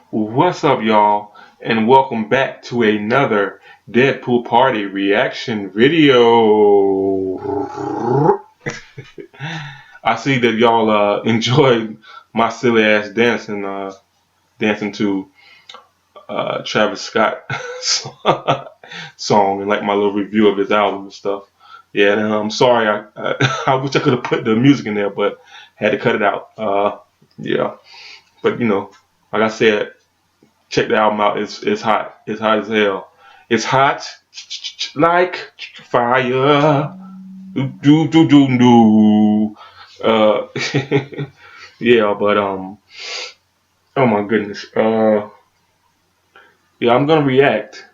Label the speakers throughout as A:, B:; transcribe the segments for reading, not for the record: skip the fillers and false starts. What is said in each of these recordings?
A: What's up, y'all? And welcome back to another Deadpool Party reaction video. I see that y'all enjoyed my silly ass dancing to Travis Scott song and like my little review of his album and stuff. Yeah, and I'm sorry. I wish I could have put the music in there, but had to cut it out. Yeah, but like I said. Check the album out. It's hot. It's hot as hell. It's hot like fire. Do do do do. Yeah, but oh my goodness. Yeah, I'm gonna react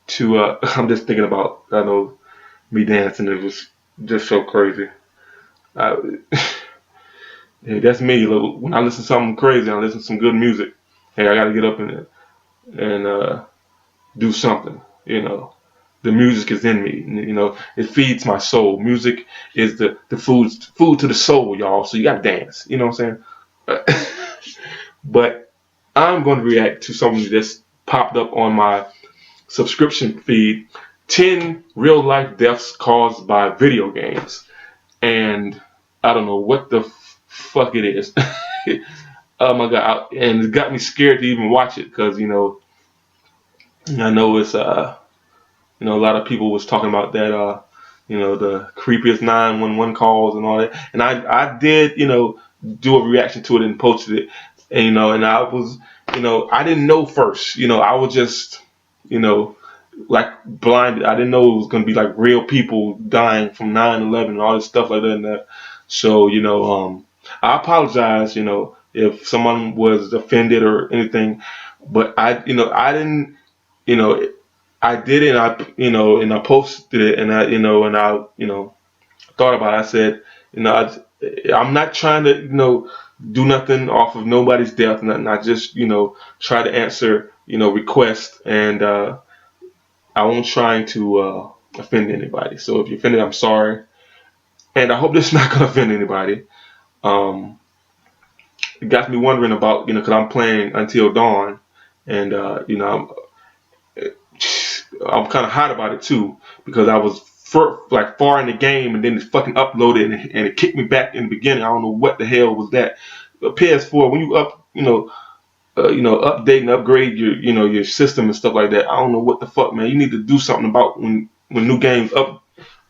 A: to. I'm just thinking about. I know me dancing. It was just so crazy. I, yeah, that's me. When I listen to something crazy, I listen to some good music. Hey, I gotta get up in it and do something. The music is in me. It feeds my soul. Music is the food to the soul, y'all. So you gotta dance. You know what I'm saying? But I'm going to react to something that's popped up on my subscription feed: 10 real life deaths caused by video games. And I don't know what the fuck it is. Oh my god! And it got me scared to even watch it because I know it's a lot of people was talking about that the creepiest 911 calls and all that, and I did do a reaction to it and posted it, and and I was I didn't know first, I was just like blinded. I didn't know it was gonna be like real people dying from 9/11 and all this stuff like that and that. So I apologize if someone was offended or anything, but I didn't, I did it, and and I posted it, and I thought about it. I said, I'm not trying to, do nothing off of nobody's death, and I just, try to answer, requests, and I won't trying to offend anybody. So if you're offended, I'm sorry, and I hope this is not gonna offend anybody. It got me wondering about, because I'm playing Until Dawn, and I'm kind of hot about it too, because I was far in the game, and then it fucking uploaded and it kicked me back in the beginning. I don't know what the hell was that. PS4, when you update and upgrade your your system and stuff like that, I don't know what the fuck, man. You need to do something about when new games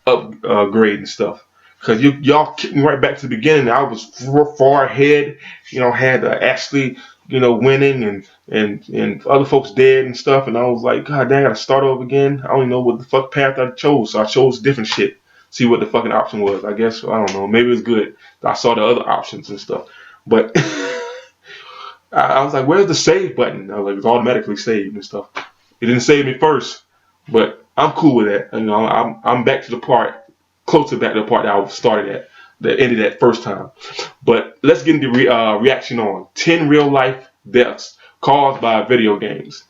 A: upgrade and stuff. Cause y'all kicked me right back to the beginning. I was far ahead, had actually, winning and other folks dead and stuff. And I was like, God dang, I gotta start over again. I don't even know what the fuck path I chose. So I chose different shit. See what the fucking option was. I guess, I don't know. Maybe it was good. I saw the other options and stuff. But I was like, where's the save button? I was like, it's automatically saved and stuff. It didn't save me first, but I'm cool with that. I'm back to the part. Closer back to the part that I started at, that ended at first time. But let's get into reaction on 10 real life deaths caused by video games.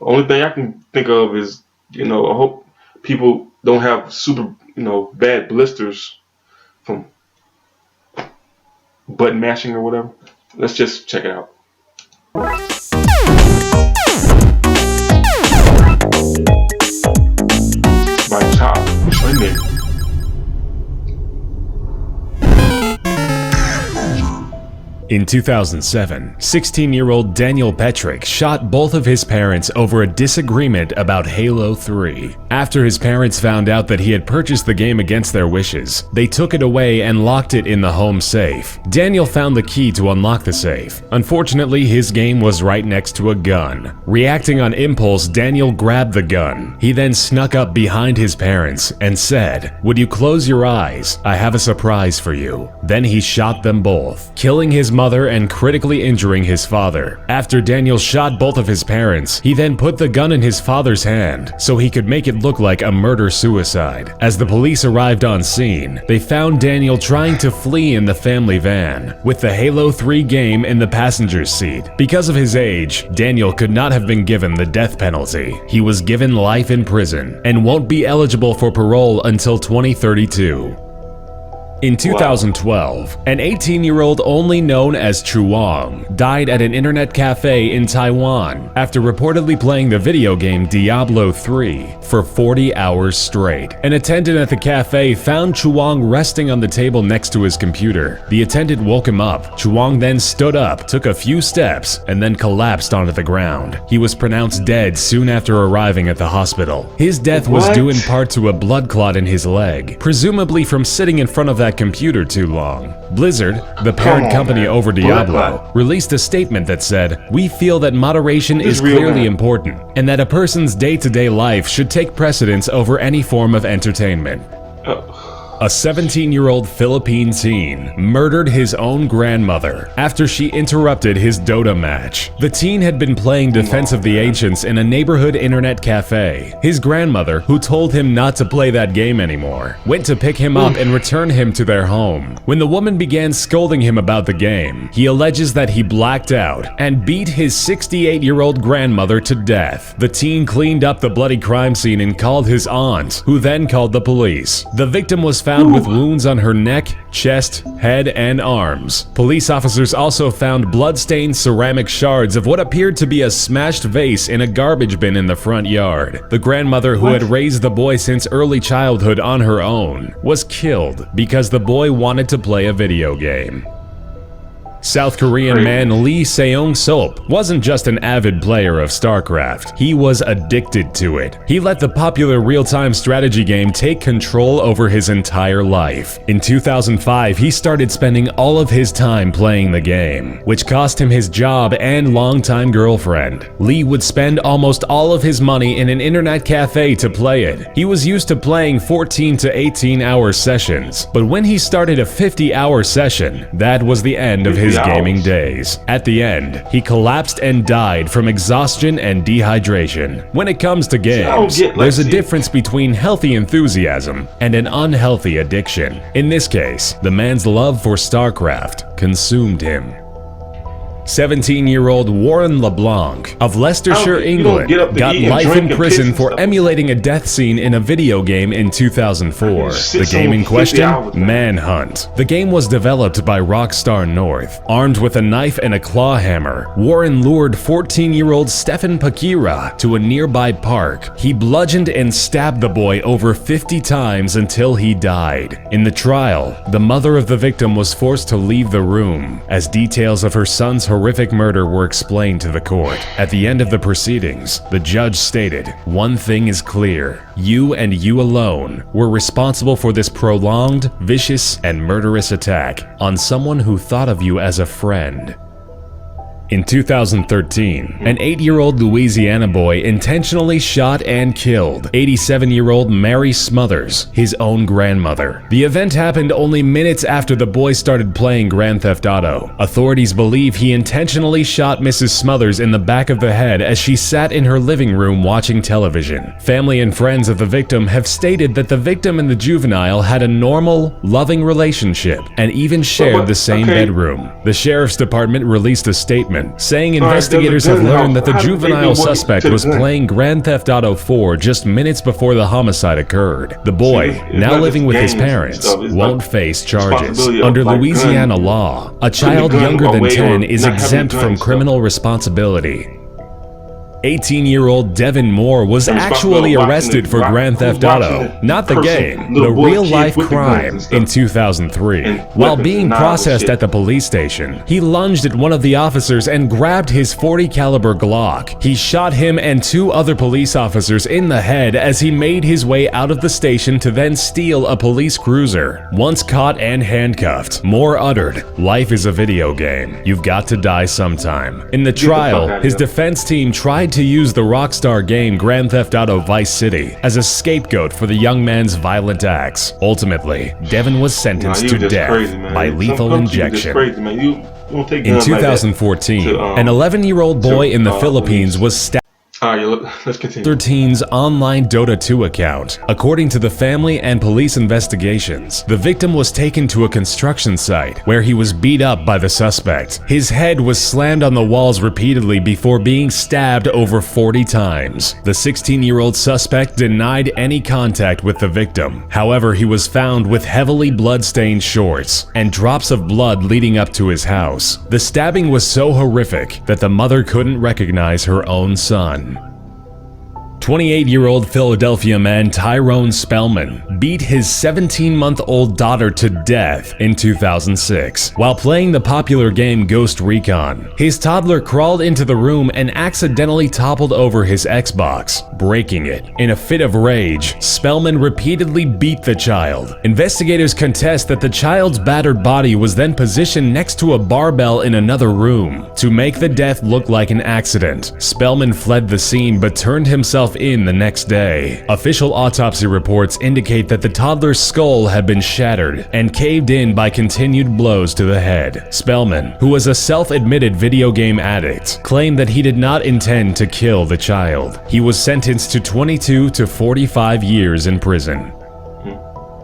A: Only thing I can think of is, I hope people don't have super, bad blisters from button mashing or whatever. Let's just check it out. By top trending.
B: In 2007, 16-year-old Daniel Petrick shot both of his parents over a disagreement about Halo 3. After his parents found out that he had purchased the game against their wishes, they took it away and locked it in the home safe. Daniel found the key to unlock the safe. Unfortunately, his game was right next to a gun. Reacting on impulse, Daniel grabbed the gun. He then snuck up behind his parents and said, "Would you close your eyes? I have a surprise for you." Then he shot them both, killing his mother and critically injuring his father. After Daniel shot both of his parents, he then put the gun in his father's hand so he could make it look like a murder-suicide. As the police arrived on scene, they found Daniel trying to flee in the family van, with the Halo 3 game in the passenger's seat. Because of his age, Daniel could not have been given the death penalty. He was given life in prison and won't be eligible for parole until 2032. In
A: Wow.
B: 2012, an 18-year-old only known as Chuang died at an internet cafe in Taiwan after reportedly playing the video game Diablo 3 for 40 hours straight. An attendant at the cafe found Chuang resting on the table next to his computer. The attendant woke him up. Chuang then stood up, took a few steps, and then collapsed onto the ground. He was pronounced dead soon after arriving at the hospital. His death was due in part to a blood clot in his leg, presumably from sitting in front of that computer too long. Blizzard, the parent company over Diablo, released a statement that said, "We feel that moderation is clearly important, and that a person's day-to-day life should take precedence over any form of entertainment." A 17-year-old Philippine teen murdered his own grandmother after she interrupted his Dota match. The teen had been playing Defense of the Ancients in a neighborhood internet cafe. His grandmother, who told him not to play that game anymore, went to pick him up and return him to their home. When the woman began scolding him about the game, he alleges that he blacked out and beat his 68-year-old grandmother to death. The teen cleaned up the bloody crime scene and called his aunt, who then called the police. The victim was found with wounds on her neck, chest, head, and arms. Police officers also found blood-stained ceramic shards of what appeared to be a smashed vase in a garbage bin in the front yard. The grandmother, who had raised the boy since early childhood on her own, was killed because the boy wanted to play a video game. South Korean man Lee Seong-sop wasn't just an avid player of StarCraft, he was addicted to it. He let the popular real-time strategy game take control over his entire life. In 2005, he started spending all of his time playing the game, which cost him his job and longtime girlfriend. Lee would spend almost all of his money in an internet cafe to play it. He was used to playing 14 to 18-hour sessions, but when he started a 50-hour session, that was the end of his gaming days. At the end, he collapsed and died from exhaustion and dehydration. When it comes to games, there's a difference between healthy enthusiasm and an unhealthy addiction. In this case, the man's love for StarCraft consumed him. 17-year-old Warren LeBlanc of Leicestershire, England, got life in prison for emulating a death scene in a video game in 2004. The game in question? Manhunt. The game was developed by Rockstar North. Armed with a knife and a claw hammer, Warren lured 14-year-old Stefan Pakira to a nearby park. He bludgeoned and stabbed the boy over 50 times until he died. In the trial, the mother of the victim was forced to leave the room as details of her son's horrific murder were explained to the court. At the end of the proceedings, the judge stated, "One thing is clear. You and you alone were responsible for this prolonged, vicious, and murderous attack on someone who thought of you as a friend." In 2013, an 8-year-old Louisiana boy intentionally shot and killed 87-year-old Mary Smothers, his own grandmother. The event happened only minutes after the boy started playing Grand Theft Auto. Authorities believe he intentionally shot Mrs. Smothers in the back of the head as she sat in her living room watching television. Family and friends of the victim have stated that the victim and the juvenile had a normal, loving relationship and even shared the same bedroom. The sheriff's department released a statement saying investigators have learned that the juvenile suspect was playing Grand Theft Auto 4 just minutes before the homicide occurred. The boy, now living with his parents, won't face charges. Under Louisiana law, a child younger than 10 is exempt from criminal responsibility. 18-year-old Devin Moore was actually arrested for Grand Theft Auto, not the game, the real-life crime, in 2003. While being processed at the police station, he lunged at one of the officers and grabbed his .40 caliber Glock. He shot him and 2 other police officers in the head as he made his way out of the station to then steal a police cruiser. Once caught and handcuffed, Moore uttered, "Life is a video game. You've got to die sometime." In the trial, his defense team tried to use the Rockstar game Grand Theft Auto Vice City as a scapegoat for the young man's violent acts. Ultimately, Devin was sentenced to death by lethal injection. In 2014, an 11-year-old boy in the Philippines was stabbed.
A: All right, let's continue.
B: 13's online Dota 2 account. According to the family and police investigations, the victim was taken to a construction site where he was beat up by the suspect. His head was slammed on the walls repeatedly before being stabbed over 40 times. The 16-year-old suspect denied any contact with the victim. However, he was found with heavily blood-stained shorts and drops of blood leading up to his house. The stabbing was so horrific that the mother couldn't recognize her own son. 28-year-old Philadelphia man Tyrone Spellman beat his 17-month-old daughter to death in 2006 while playing the popular game Ghost Recon. His toddler crawled into the room and accidentally toppled over his Xbox, breaking it. In a fit of rage, Spellman repeatedly beat the child. Investigators contest that the child's battered body was then positioned next to a barbell in another room to make the death look like an accident. Spellman fled the scene but turned himself in the next day. Official autopsy reports indicate that the toddler's skull had been shattered and caved in by continued blows to the head. Spellman, who was a self-admitted video game addict, claimed that he did not intend to kill the child. He was sentenced to 22 to 45 years in prison.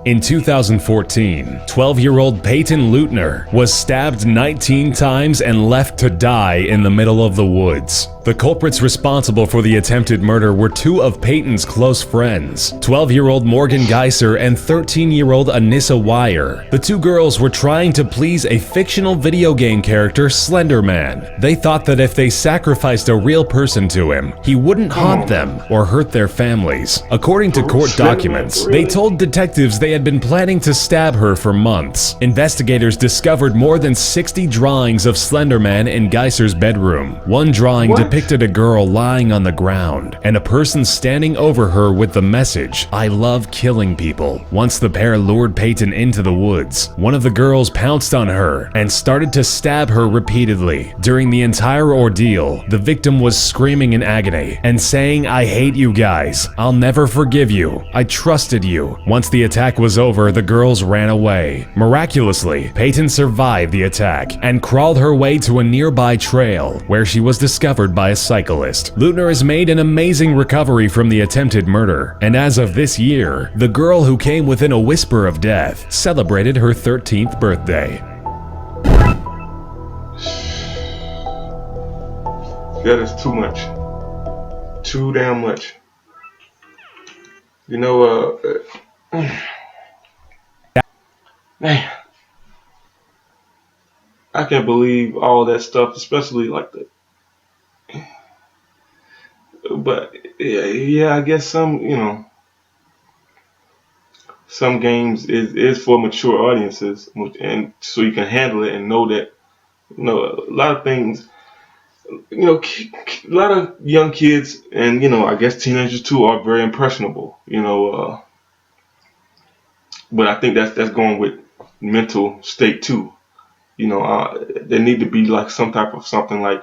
B: In 2014, 12-year-old Peyton Leutner was stabbed 19 times and left to die in the middle of the woods. The culprits responsible for the attempted murder were two of Peyton's close friends, 12-year-old Morgan Geiser and 13-year-old Anissa Wire. The two girls were trying to please a fictional video game character, Slender Man. They thought that if they sacrificed a real person to him, he wouldn't haunt them or hurt their families. According to court documents, they told detectives they had been planning to stab her for months. Investigators discovered more than 60 drawings of Slender Man in Geiser's bedroom. One drawing depicted a girl lying on the ground and a person standing over her with the message, "I love killing people." Once the pair lured Peyton into the woods, one of the girls pounced on her and started to stab her repeatedly. During the entire ordeal, the victim was screaming in agony and saying, "I hate you guys. I'll never forgive you. I trusted you." Once the attack was over, the girls ran away. Miraculously, Peyton survived the attack and crawled her way to a nearby trail where she was discovered by a cyclist. Leutner has made an amazing recovery from the attempted murder, and as of this year, the girl who came within a whisper of death celebrated her 13th birthday.
A: That is too much. Too damn much. You know, man, I can't believe all that stuff, especially like the. But yeah, I guess some games is for mature audiences, and so you can handle it and know that a lot of things, a lot of young kids and I guess teenagers too are very impressionable, but I think that's going with mental state too. There need to be like some type of something like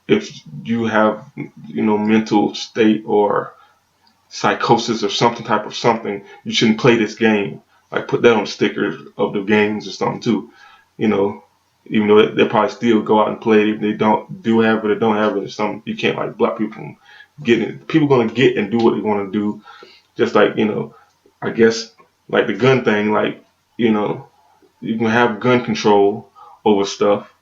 A: if you have mental state or psychosis or something type of something, you shouldn't play this game. Like put that on stickers of the games or something too. Even though they'll probably still go out and play it if they do have it or don't have it or something. You can't like block people from getting it. People gonna get and do what they want to do. Just like I guess like the gun thing. Like you can have gun control over stuff,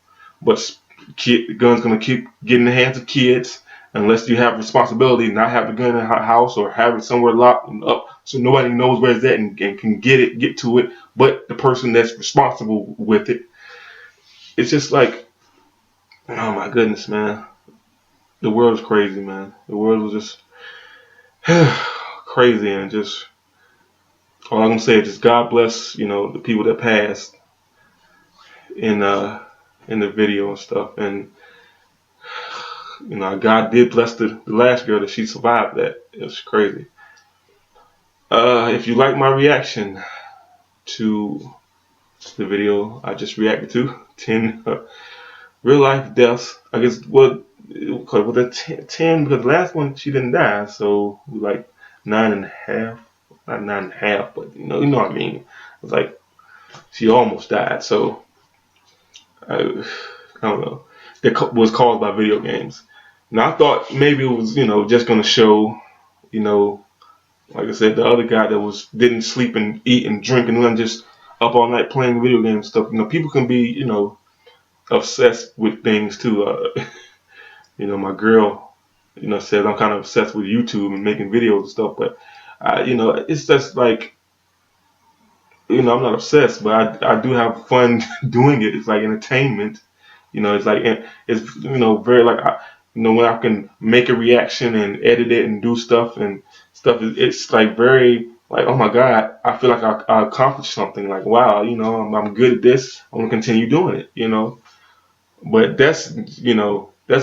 A: but the gun's gonna keep getting in the hands of kids unless you have responsibility, not have the gun in the house or have it somewhere locked and up so nobody knows where it's at and can get to it, but the person that's responsible with it. It's just like, oh my goodness, man. The world is crazy, man. The world was just crazy, and just all I'm gonna say is just God bless, the people that passed in the video and stuff, and God did bless the last girl that she survived that. It was crazy. If you like my reaction to the video I just reacted to, 10 real life deaths. I guess with the 10 because the last one she didn't die, so like 9.5, not 9.5, but you know what I mean. It's like she almost died, so I don't know. That was caused by video games. Now I thought maybe it was, just gonna show, you know, like I said, the other guy that didn't sleep and eat and drink and then just up all night playing video game stuff. People can be, obsessed with things too. My girl, says I'm kind of obsessed with YouTube and making videos and stuff, but it's just like, I'm not obsessed, but I do have fun doing it. It's like entertainment. It's like it's very like when I can make a reaction and edit it and do stuff and stuff. It's like very like, oh my god, I feel like I accomplished something. Like, wow, I'm good at this. I want to continue doing it. But that's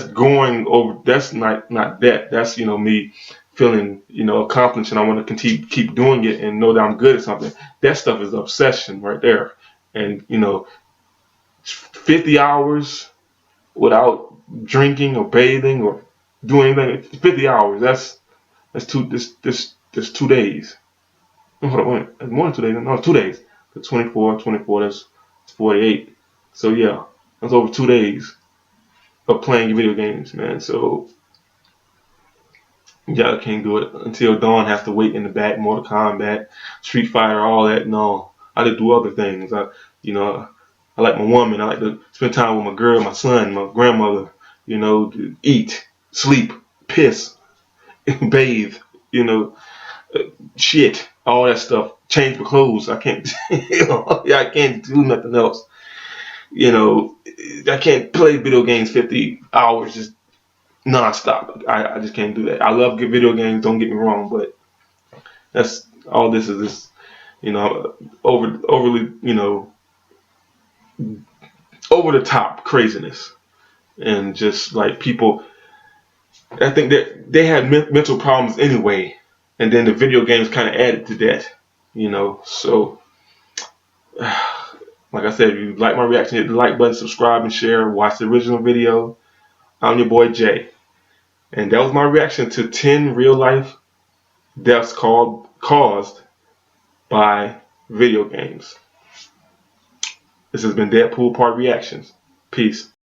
A: going over. That's not that. That's me feeling accomplished, and I want to continue keep doing it and know that I'm good at something. That stuff is obsession right there. And 50 hours without drinking or bathing or doing anything. 50 hours. That's two. This 2 days. Hold on, wait, more than 2 days. No, 2 days. The 24. That's 48. So yeah, that's over 2 days of playing video games, man. So yeah, I can't do it until Dawn has to wait in the back. Mortal Kombat, Street Fighter, all that. No, I like to do other things. I like my woman. I like to spend time with my girl, my son, my grandmother. To eat, sleep, piss, bathe. You know, shit, all that stuff. Change my clothes. I can't. I can't do nothing else. I can't play video games 50 hours just nonstop. I just can't do that. I love good video games. Don't get me wrong, but that's all. This is this. Overly. Over the top craziness, and just like people. I think that they had mental problems anyway, and then the video games kind of added to that. So like I said, if you like my reaction, hit the like button, subscribe, and share. Watch the original video. I'm your boy Jay, and that was my reaction to 10 real life deaths caused by video games. This has been Deadpool Part Reactions. Peace.